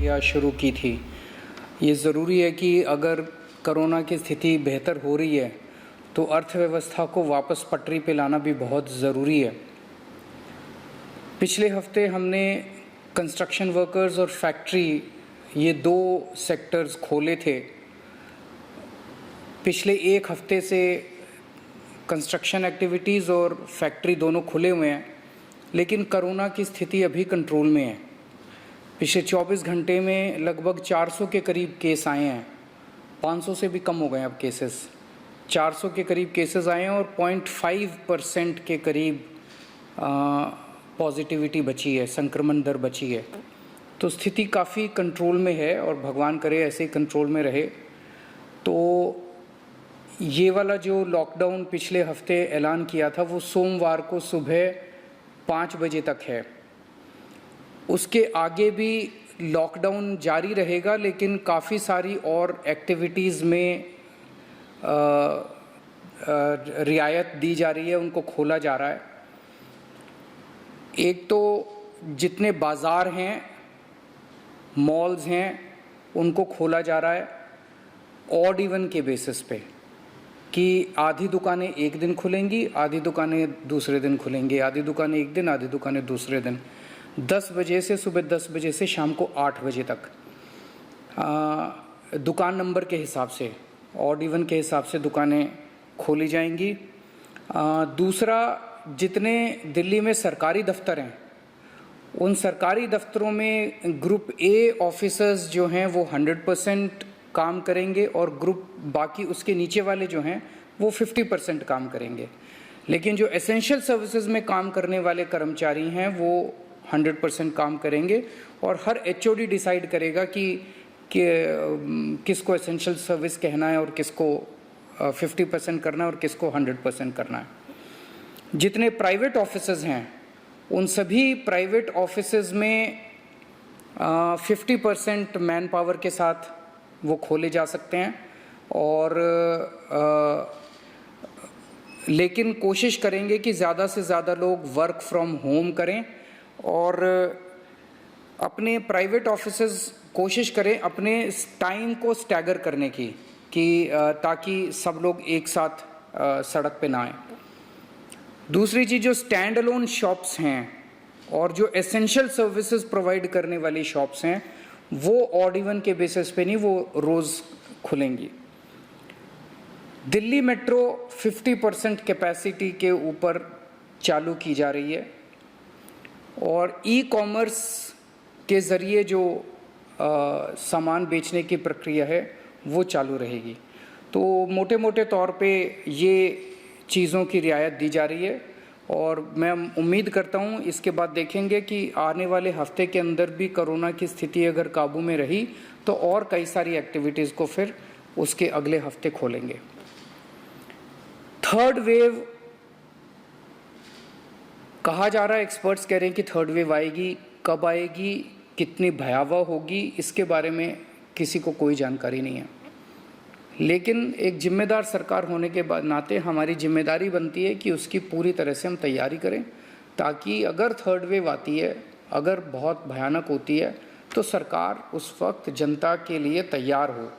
प्रक्रिया शुरू की थी। ये ज़रूरी है कि अगर कोरोना की स्थिति बेहतर हो रही है तो अर्थव्यवस्था को वापस पटरी पे लाना भी बहुत ज़रूरी है। पिछले हफ्ते हमने कंस्ट्रक्शन वर्कर्स और फैक्ट्री, ये दो सेक्टर्स खोले थे। पिछले एक हफ्ते से कंस्ट्रक्शन एक्टिविटीज़ और फैक्ट्री दोनों खुले हुए हैं, लेकिन कोरोना की स्थिति अभी कंट्रोल में है। पिछले 24 घंटे में लगभग 400 के करीब केस आए हैं, 500 से भी कम हो गए हैं अब केसेस। 400 के करीब केसेस आए हैं और 0.5% के करीब पॉजिटिविटी बची है, संक्रमण दर बची है। तो स्थिति काफ़ी कंट्रोल में है और भगवान करे ऐसे ही कंट्रोल में रहे। तो ये वाला जो लॉकडाउन पिछले हफ्ते ऐलान किया था वो सोमवार को सुबह 5 बजे तक है। उसके आगे भी लॉकडाउन जारी रहेगा, लेकिन काफ़ी सारी और एक्टिविटीज़ में रियायत दी जा रही है, उनको खोला जा रहा है। एक तो जितने बाज़ार हैं, मॉल्स हैं, उनको खोला जा रहा है ऑड इवन के बेसिस पे, कि आधी दुकानें एक दिन खुलेंगी, आधी दुकानें दूसरे दिन खुलेंगी, आधी दुकानें एक दिन, आधी दुकानें दूसरे दिन। 10 बजे से सुबह 10 बजे से शाम को 8 बजे तक दुकान नंबर के हिसाब से, ऑड इवन के हिसाब से दुकानें खोली जाएंगी। दूसरा, जितने दिल्ली में सरकारी दफ्तर हैं, उन सरकारी दफ्तरों में ग्रुप ए ऑफिसर्स जो हैं वो 100% काम करेंगे और ग्रुप बाकी उसके नीचे वाले जो हैं वो 50% काम करेंगे। लेकिन जो एसेंशियल सर्विसेज में काम करने वाले कर्मचारी हैं वो 100% काम करेंगे और हर एचओडी डिसाइड करेगा कि किसको एसेंशियल सर्विस कहना है और किसको 50% करना है और किसको 100% करना है। जितने प्राइवेट ऑफिसेज हैं उन सभी प्राइवेट ऑफिसेज में 50% मैन पावर के साथ वो खोले जा सकते हैं और लेकिन कोशिश करेंगे कि ज़्यादा से ज़्यादा लोग वर्क फ्रॉम होम करें और अपने प्राइवेट ऑफिसेज कोशिश करें अपने टाइम को स्टैगर करने की, कि ताकि सब लोग एक साथ सड़क पे ना आए। दूसरी चीज़, जो स्टैंड अलोन शॉप्स हैं और जो एसेंशियल सर्विसेज प्रोवाइड करने वाली शॉप्स हैं वो ऑड इवन के बेसिस पे नहीं, वो रोज़ खुलेंगी। दिल्ली मेट्रो 50% कैपेसिटी के ऊपर चालू की जा रही है और ई कॉमर्स के ज़रिए जो सामान बेचने की प्रक्रिया है वो चालू रहेगी। तो मोटे मोटे तौर पे ये चीज़ों की रियायत दी जा रही है और मैं उम्मीद करता हूँ इसके बाद देखेंगे कि आने वाले हफ्ते के अंदर भी कोरोना की स्थिति अगर काबू में रही तो और कई सारी एक्टिविटीज़ को फिर उसके अगले हफ्ते खोलेंगे। थर्ड वेव कहा जा रहा है, एक्सपर्ट्स कह रहे हैं कि थर्ड वेव आएगी, कब आएगी, कितनी भयावह होगी, इसके बारे में किसी को कोई जानकारी नहीं है। लेकिन एक जिम्मेदार सरकार होने के नाते हमारी जिम्मेदारी बनती है कि उसकी पूरी तरह से हम तैयारी करें, ताकि अगर थर्ड वेव आती है, अगर बहुत भयानक होती है, तो सरकार उस वक्त जनता के लिए तैयार हो।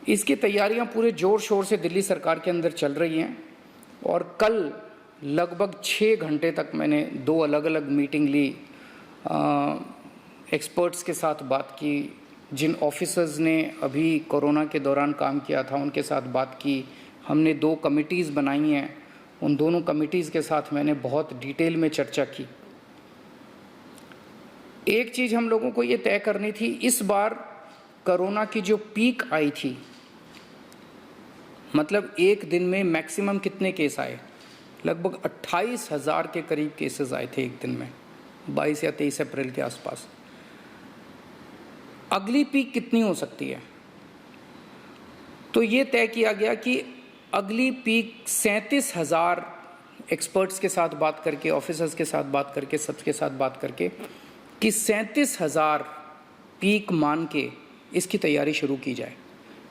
इसकी तैयारियां पूरे ज़ोर शोर से दिल्ली सरकार के अंदर चल रही हैं और कल लगभग 6 घंटे तक मैंने 2 अलग अलग मीटिंग ली, एक्सपर्ट्स के साथ बात की, जिन ऑफिसर्स ने अभी कोरोना के दौरान काम किया था उनके साथ बात की। हमने 2 कमिटीज़ बनाई हैं, उन दोनों कमिटीज़ के साथ मैंने बहुत डिटेल में चर्चा की। एक चीज़ हम लोगों को ये तय करनी थी, इस बार कोरोना की जो पीक आई थी, मतलब एक दिन में मैक्सिमम कितने केस आए, लगभग 28,000 के करीब केसेस आए थे एक दिन में, 22 या 23 अप्रैल के आसपास। अगली पीक कितनी हो सकती है, तो ये तय किया गया कि अगली पीक 37,000, एक्सपर्ट्स के साथ बात करके, ऑफिसर्स के साथ बात करके, सबके साथ बात करके, कि 37,000 पीक मान के इसकी तैयारी शुरू की जाए।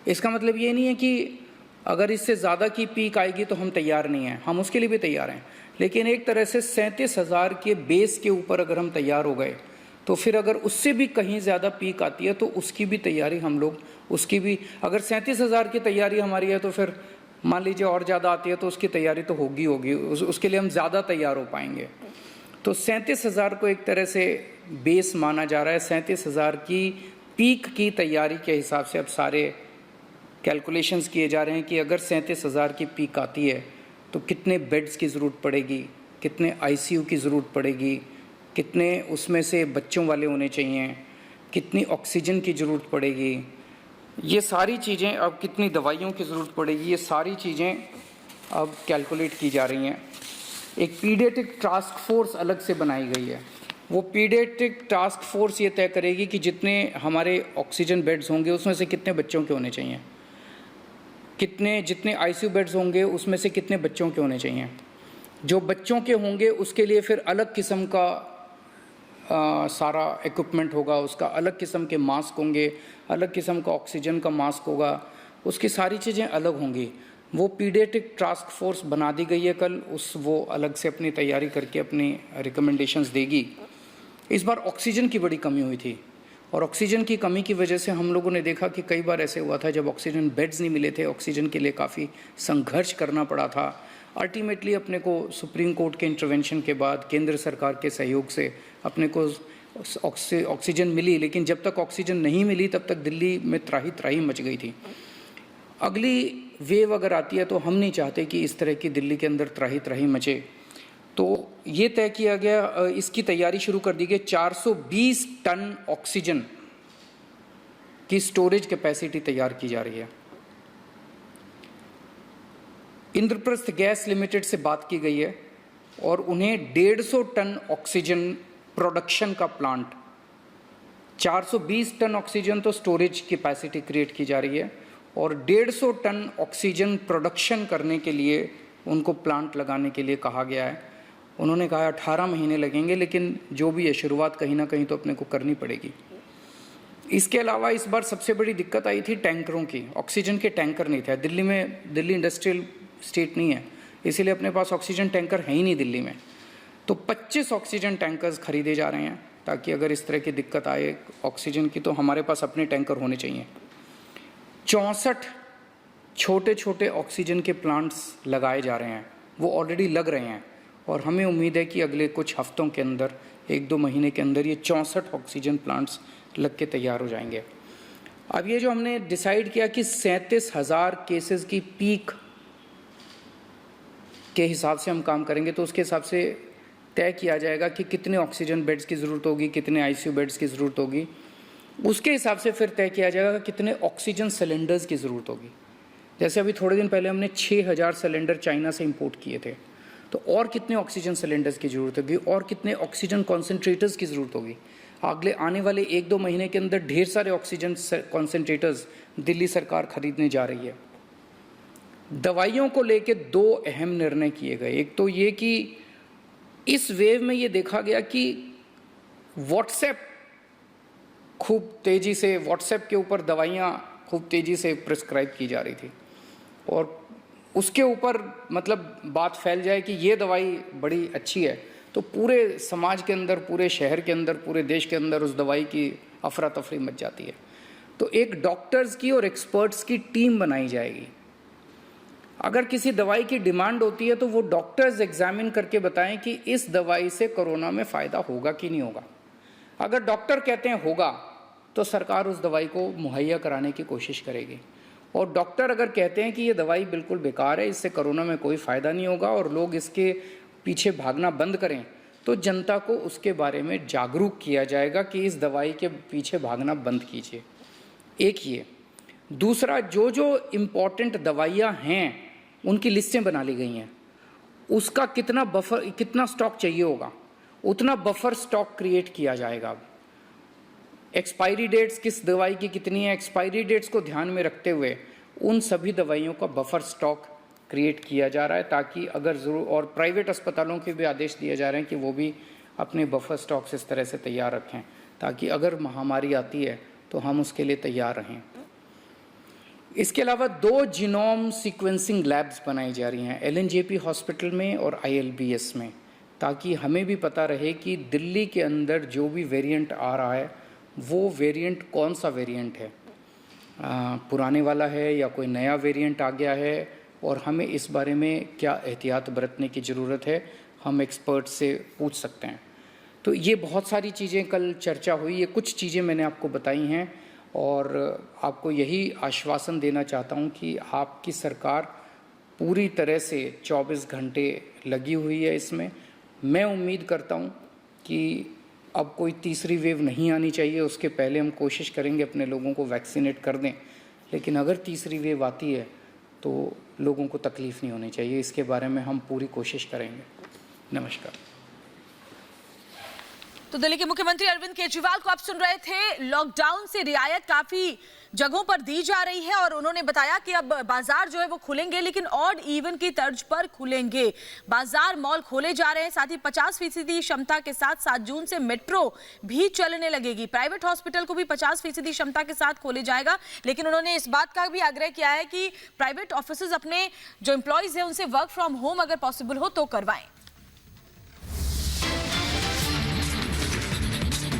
इसका मतलब ये नहीं है कि अगर इससे ज़्यादा की पीक आएगी तो हम तैयार नहीं हैं, हम उसके लिए भी तैयार हैं, लेकिन एक तरह से 37,000 के बेस के ऊपर अगर हम तैयार हो गए तो फिर अगर उससे भी कहीं ज़्यादा पीक आती है तो उसकी भी तैयारी हम लोग, उसकी भी, अगर 37,000 की तैयारी हमारी है तो फिर मान लीजिए और ज़्यादा आती है तो उसकी तैयारी तो होगी उसके लिए हम ज़्यादा तैयार हो पाएंगे। तो 37,000 को एक तरह से बेस माना जा रहा है। 37,000 की पीक की तैयारी के हिसाब से अब सारे कैलकुलेशंस किए जा रहे हैं कि अगर 37,000 की पीक आती है तो कितने बेड्स की ज़रूरत पड़ेगी, कितने आईसीयू की ज़रूरत पड़ेगी, कितने उसमें से बच्चों वाले होने चाहिए, कितनी ऑक्सीजन की ज़रूरत पड़ेगी, ये सारी चीज़ें, अब कितनी दवाइयों की ज़रूरत पड़ेगी, ये सारी चीज़ें अब कैलकुलेट की जा रही हैं। एक पीडियाट्रिक टास्क फोर्स अलग से बनाई गई है। वो पीडियाट्रिक टास्क फोर्स ये तय करेगी कि जितने हमारे ऑक्सीजन बेड्स होंगे उसमें से कितने बच्चों के होने चाहिए, जितने आईसीयू बेड्स होंगे उसमें से कितने बच्चों के होने चाहिए। जो बच्चों के होंगे उसके लिए फिर अलग किस्म का सारा इक्विपमेंट होगा, उसका अलग किस्म के मास्क होंगे, अलग किस्म का ऑक्सीजन का मास्क होगा, उसकी सारी चीज़ें अलग होंगी। वो पीडियाट्रिक टास्क फोर्स बना दी गई है कल, वो अलग से अपनी तैयारी करके अपनी रिकमेंडेशंस देगी। इस बार ऑक्सीजन की बड़ी कमी हुई थी और ऑक्सीजन की कमी की वजह से हम लोगों ने देखा कि कई बार ऐसे हुआ था जब ऑक्सीजन बेड्स नहीं मिले थे, ऑक्सीजन के लिए काफ़ी संघर्ष करना पड़ा था। अल्टीमेटली अपने को सुप्रीम कोर्ट के इंटरवेंशन के बाद केंद्र सरकार के सहयोग से अपने को ऑक्सीजन मिली, लेकिन जब तक ऑक्सीजन नहीं मिली तब तक दिल्ली में त्राही त्राही मच गई थी। अगली वेव अगर आती है तो हम नहीं चाहते कि इस तरह की दिल्ली के अंदर त्राही त्राही मचे, तो ये तय किया गया, इसकी तैयारी शुरू कर दी गई। 420 टन ऑक्सीजन की स्टोरेज कैपेसिटी तैयार की जा रही है। इंद्रप्रस्थ गैस लिमिटेड से बात की गई है और उन्हें 150 टन ऑक्सीजन प्रोडक्शन का प्लांट, 420 टन ऑक्सीजन तो स्टोरेज कैपेसिटी क्रिएट की जा रही है और 150 टन ऑक्सीजन प्रोडक्शन करने के लिए उनको प्लांट लगाने के लिए कहा गया है। उन्होंने कहा 18 महीने लगेंगे, लेकिन जो भी है शुरुआत कहीं ना कहीं तो अपने को करनी पड़ेगी। इसके अलावा इस बार सबसे बड़ी दिक्कत आई थी टैंकरों की। ऑक्सीजन के टैंकर नहीं थे दिल्ली में, दिल्ली इंडस्ट्रियल स्टेट नहीं है, इसीलिए अपने पास ऑक्सीजन टैंकर है ही नहीं दिल्ली में। तो 25 ऑक्सीजन टैंकर्स खरीदे जा रहे हैं ताकि अगर इस तरह की दिक्कत आए ऑक्सीजन की तो हमारे पास अपने टैंकर होने चाहिए। 64 छोटे छोटे ऑक्सीजन के प्लांट्स लगाए जा रहे हैं, वो ऑलरेडी लग रहे हैं और हमें उम्मीद है कि अगले कुछ हफ्तों के अंदर, 1-2 महीने के अंदर ये 64 ऑक्सीजन प्लांट्स लग के तैयार हो जाएंगे। अब ये जो हमने डिसाइड किया कि 37,000 केसेस की पीक के हिसाब से हम काम करेंगे, तो उसके हिसाब से तय किया जाएगा कि कितने ऑक्सीजन बेड्स की ज़रूरत होगी, कितने आईसीयू बेड्स की ज़रूरत होगी। उसके हिसाब से फिर तय किया जाएगा कितने ऑक्सीजन सिलेंडर्स की ज़रूरत होगी। जैसे अभी थोड़े दिन पहले हमने 6,000 सिलेंडर चाइना से इंपोर्ट किए थे, तो और कितने ऑक्सीजन सिलेंडर्स की ज़रूरत होगी और कितने ऑक्सीजन कॉन्सेंट्रेटर्स की ज़रूरत होगी। अगले आने वाले 1-2 महीने के अंदर ढेर सारे ऑक्सीजन कॉन्सेंट्रेटर्स दिल्ली सरकार खरीदने जा रही है। दवाइयों को लेके 2 अहम निर्णय किए गए। एक तो ये कि इस वेव में ये देखा गया कि व्हाट्सएप खूब तेज़ी से, व्हाट्सएप के ऊपर दवाइयाँ खूब तेज़ी से प्रिस्क्राइब की जा रही थी और उसके ऊपर मतलब बात फैल जाए कि ये दवाई बड़ी अच्छी है तो पूरे समाज के अंदर, पूरे शहर के अंदर, पूरे देश के अंदर उस दवाई की अफरा तफरी मच जाती है। तो एक डॉक्टर्स की और एक्सपर्ट्स की टीम बनाई जाएगी। अगर किसी दवाई की डिमांड होती है तो वो डॉक्टर्स एग्जामिन करके बताएं कि इस दवाई से कोरोना में फ़ायदा होगा कि नहीं होगा। अगर डॉक्टर कहते हैं होगा तो सरकार उस दवाई को मुहैया कराने की कोशिश करेगी, और डॉक्टर अगर कहते हैं कि ये दवाई बिल्कुल बेकार है, इससे कोरोना में कोई फ़ायदा नहीं होगा और लोग इसके पीछे भागना बंद करें, तो जनता को उसके बारे में जागरूक किया जाएगा कि इस दवाई के पीछे भागना बंद कीजिए। एक ये। दूसरा, जो जो इम्पॉर्टेंट दवाइयाँ हैं उनकी लिस्टें बना ली गई हैं, उसका कितना बफर, कितना स्टॉक चाहिए होगा उतना बफर स्टॉक क्रिएट किया जाएगा। एक्सपायरी डेट्स किस दवाई की कितनी है, एक्सपायरी डेट्स को ध्यान में रखते हुए उन सभी दवाइयों का बफर स्टॉक क्रिएट किया जा रहा है ताकि अगर ज़रूर, और प्राइवेट अस्पतालों के भी आदेश दिए जा रहे हैं कि वो भी अपने बफर स्टॉक्स इस तरह से तैयार रखें ताकि अगर महामारी आती है तो हम उसके लिए तैयार रहें। इसके अलावा 2 जीनोम सीक्वेंसिंग लैब्स बनाई जा रही हैं, LNJP हॉस्पिटल में और ILBS में। ताकि हमें भी पता रहे कि दिल्ली के अंदर जो भी वेरिएंट आ रहा है वो वेरिएंट कौन सा वेरिएंट है, पुराने वाला है या कोई नया वेरिएंट आ गया है, और हमें इस बारे में क्या एहतियात बरतने की ज़रूरत है, हम एक्सपर्ट से पूछ सकते हैं। तो ये बहुत सारी चीज़ें कल चर्चा हुई, ये कुछ चीज़ें मैंने आपको बताई हैं और आपको यही आश्वासन देना चाहता हूँ कि आपकी सरकार पूरी तरह से 24 घंटे लगी हुई है इसमें। मैं उम्मीद करता हूँ कि अब कोई तीसरी वेव नहीं आनी चाहिए, उसके पहले हम कोशिश करेंगे अपने लोगों को वैक्सीनेट कर दें, लेकिन अगर तीसरी वेव आती है तो लोगों को तकलीफ़ नहीं होनी चाहिए, इसके बारे में हम पूरी कोशिश करेंगे। नमस्कार। तो दिल्ली के मुख्यमंत्री अरविंद केजरीवाल को आप सुन रहे थे। लॉकडाउन से रियायत काफी जगहों पर दी जा रही है और उन्होंने बताया कि अब बाजार जो है वो खुलेंगे, लेकिन ऑड इवन की तर्ज पर खुलेंगे। बाजार मॉल खोले जा रहे हैं, साथ ही 50% क्षमता के साथ 7 जून से मेट्रो भी चलने लगेगी। प्राइवेट हॉस्पिटल को भी 50% क्षमता के साथ खोले जाएगा, लेकिन उन्होंने इस बात का भी आग्रह किया है कि प्राइवेट ऑफिस अपने जो एम्प्लॉयज है उनसे वर्क फ्रॉम होम अगर पॉसिबल हो तो करवाएं।